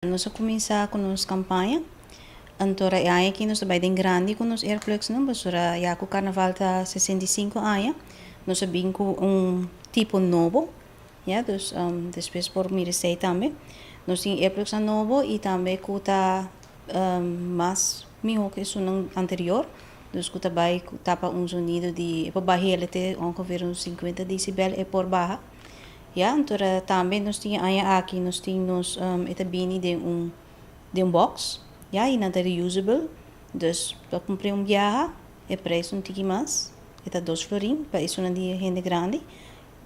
Nós começamos com nossa campanha. Antora é aqui nós trabalhamos em grande com os Airplex, não? Basura já o carnaval tá 65 anos. Nós vim com tipo novo, já, dus depois por me receber também. Nós temos Airplex novo e também que tá mais melhor que o anterior. Dus que também tapa sonido de para baixo ele tem ongeveer 50 decibel é por baixo. Ja, então também nós tínhamos aqui nós tínhamos etabini de box, ja, e nada reusable, dus para comprar viaje é preço um tique mais, é 2 florin, para isso não é gente grande,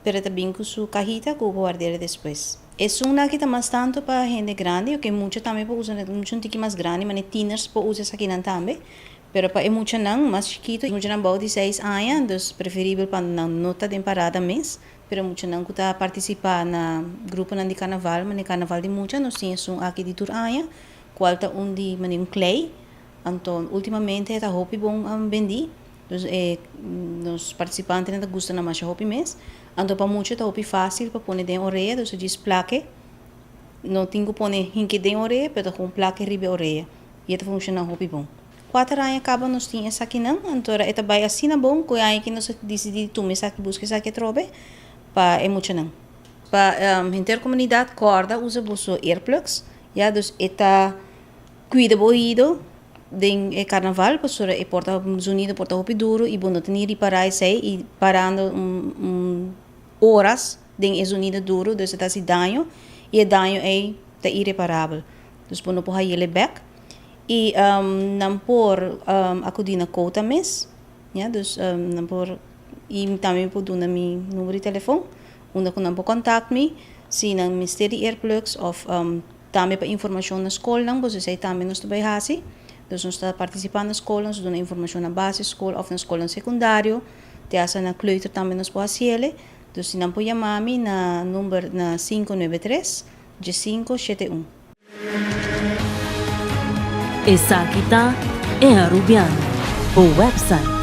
pero também com sua cajita que eu vou guardar depois. Isso não aqui mais tanto para gente grande, que muito também para usar muito um tique mais grande, mas tinners para usar aqui não também. Pero para muito não, mais chiquito, muito não bom de 6 anos, dus preferível para não nota de parada mês. Pero muito não que participar na grupo de carnaval, mas no carnaval de muita nós tínhamos aqui de Turania, qual tá de maneira clay, então ultimamente está hopi bom vendi, dus nos participantes não gostam mais hopi mês, então para muito tá hopi fácil para pôr dentro orelha, dus diz plaque, não tenho que pôr hinque dentro orelha, pero com plaque ribe orelha, e está funcionando hopi bom. 4 anos acaba nós tínhamos aqui não, então é também assim na bom, que aí que nós decidimos tomar aqui buscar aqui trobe para emocionar. Para a intercomunidade corda usa bolso earplugs, já dus eta cuida boido de carnaval, pastor e porta sonido porta hopi duro e bono tenir reparar sei e parando horas de sonido duro, dus eta se danho e o danho é tá irreparável. Dus bono por aí ele back e não por acudina cota mes, já dus não por e também pode dar meu número de telefone, onde você pode contactar-me, se não Mystery Airplugs ou também para informação na escola, não, você sei também nós também fazemos, nós estamos participando na escola, nós damos informação na base escola ou na escola secundária, te asa na kleuter também nós podemos fazer, então se não pode chamar-me na número na 593-1571. Essa aqui tá é a Rubiano, o website